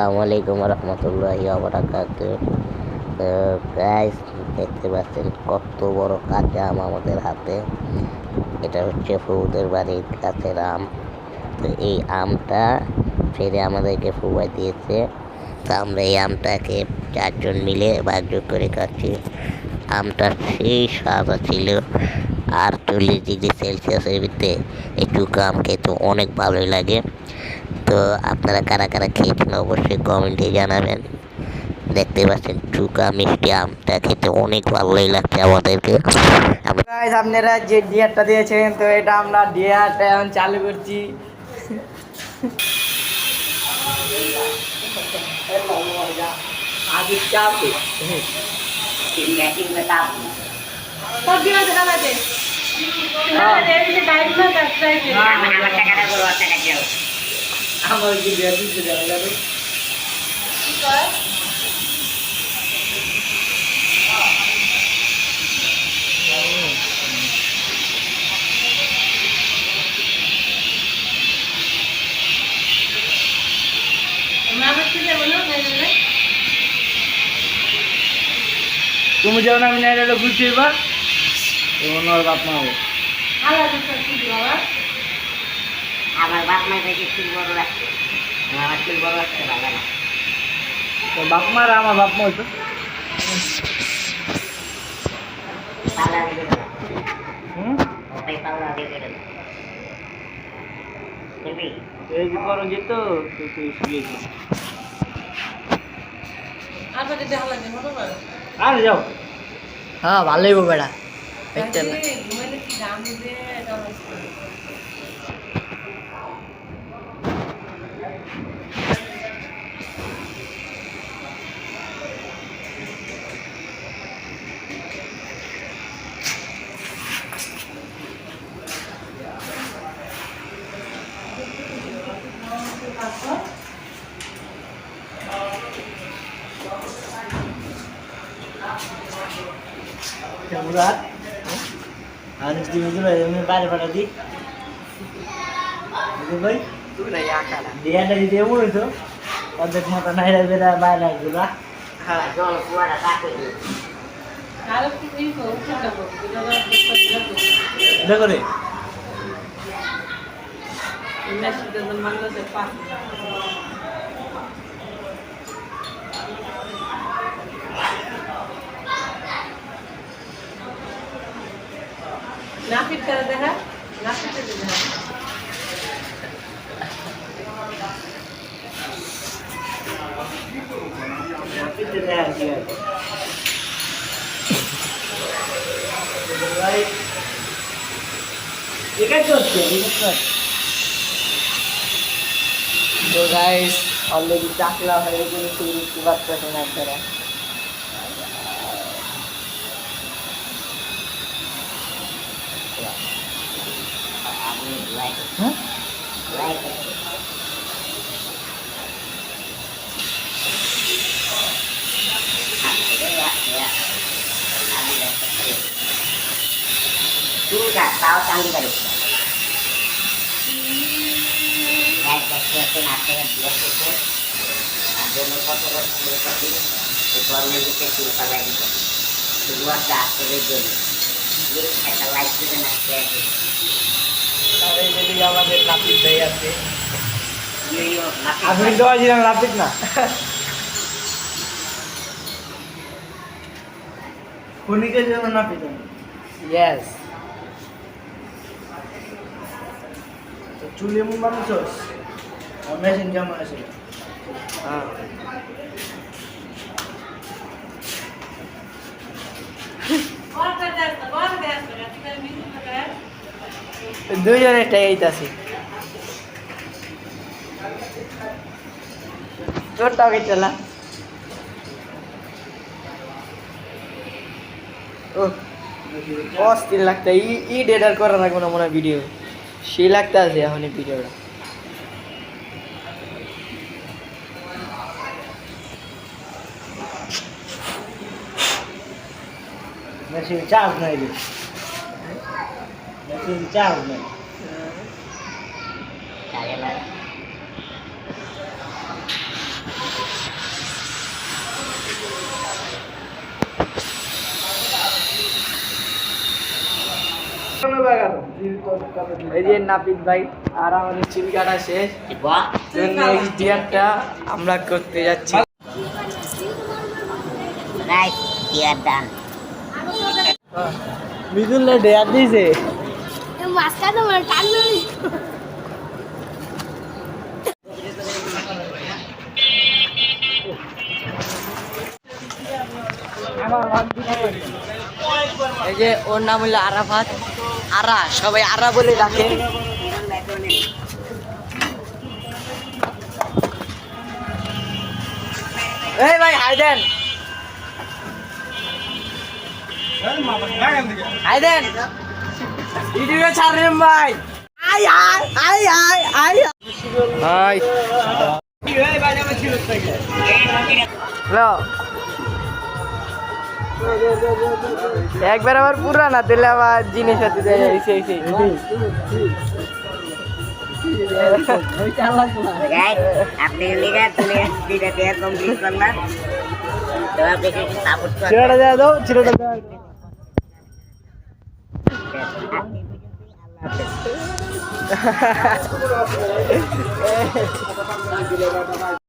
আসসালামু আলাইকুম রহমতুল্লাহি ওয়া বারাকাতুহু। তো গাইস, দেখতে পাচ্ছেন কত বড় কাঁচা আম আমাদের হাতে। এটা হচ্ছে ফুদের বাড়ির গাছের আম। তো এই আমটা ফেরে আমাদেরকে ফুবাই দিয়েছে। তো আমরা এই আমটাকে 4 জন মিলে ভাগ করে খাচ্ছি। আমটা সেই স্বাদ ছিল, 48 ডিগ্রি সেলসিয়াসের ভিতরে এই চুকা আম খেতে অনেক ভালোই লাগে। তো আপনারা কারা কারা খেয়েছেন অবশ্যই কমেন্টে জানাবেন। দেখতে পাচ্ছেন চুকা মিষ্টি আমটা খেতে অনেক ভালোই লাগছে আমাদেরকে। গাইস, আপনারা যে ডিয়ারটা দিয়েছেন, তো এটা আমরা ডিয়ারটা এখন চালু করছি। আমার কি ডিয়ার দিতে যাবে? তুমি যেমন আমি নাই রেলে ঘুরছি এবার এমন ওর বাপ মা হবে। আমার বাপ মা থেকে চুল বড় রাখছে, আমার চুল বড় রাখতে ভালো না। তো বাপ মার আমার বাপ মা হইতো এই যে করো যেত তুই শিখেছি। আর যাও, হ্যাঁ ভালোই বেড়া দেখতে না। Murat, harus diusul ya, ini pada di. Itu baik. Itu udah ya kan. Dia dari demo itu, kontak mata naik dari beda juga. Jual keluar takut. Kalau itu sudah Udah kore. ini sudah teman lo sepak. नाफिक कर दे है, नाफिक कर दे है। Nafi tidak ada dia. Baik. Ikan cocok, ikan cocok. So guys, already chakla hai gini शुरू की बात करते हैं जरा. Hah? Ini nggak tahu canggih kali. Saya nasihat dia itu, ada motor seperti itu orang yang kecil pada itu, kedua dah terjun, ini kita like juga nasihat. अरे jadi আমাদের নাপিত ভাই আছে Yo, আপনি তো আছিলেন নাপিত না কোনিকে যেন নাপিত ইয়েস তো চুলি মুন মানুষস মেশিন কেমন আছে হ্যাঁ और कर दे टिकट मिल सकता है। দুইজনে টাই আইতাছি তোরটা আগে চলা ও অস্থির লাগতে ই ডেটার করা লাগবে না মনে ভিডিও সেই লাগতে আছে এখন এই ভিডিওটা মেশিন চার্জ নাই রে মেশিন চার্জ নাই এই যে নাপিত ভাই আর আমাদের চুল কাটা শেষ নেক্সট ডিয়ারটা আমরা করতে যাচ্ছি রাইট ডিয়ার ডান মিদুল ডেয়ার দিয়েছে মাঝখানে আমার টানবে এই যে ওর নাম হলো আরাফাত আরা সবাই আরা বলে ডাকে এই ভাই হাই দেন হাই দেন ভিডিও ছাড়েন ভাই I I I I I hi hello একবার আবার পুরানা দিলে আবার জিনিস হতে যায় আপনি লিগা তুলে দিটা দিয়ে কমপ্লিট করলাম তো আপনি সাপোর্ট করেন ছেড়ে দেওয়া দাও ছেড়ে দেওয়া আল্লাহ হাফেজ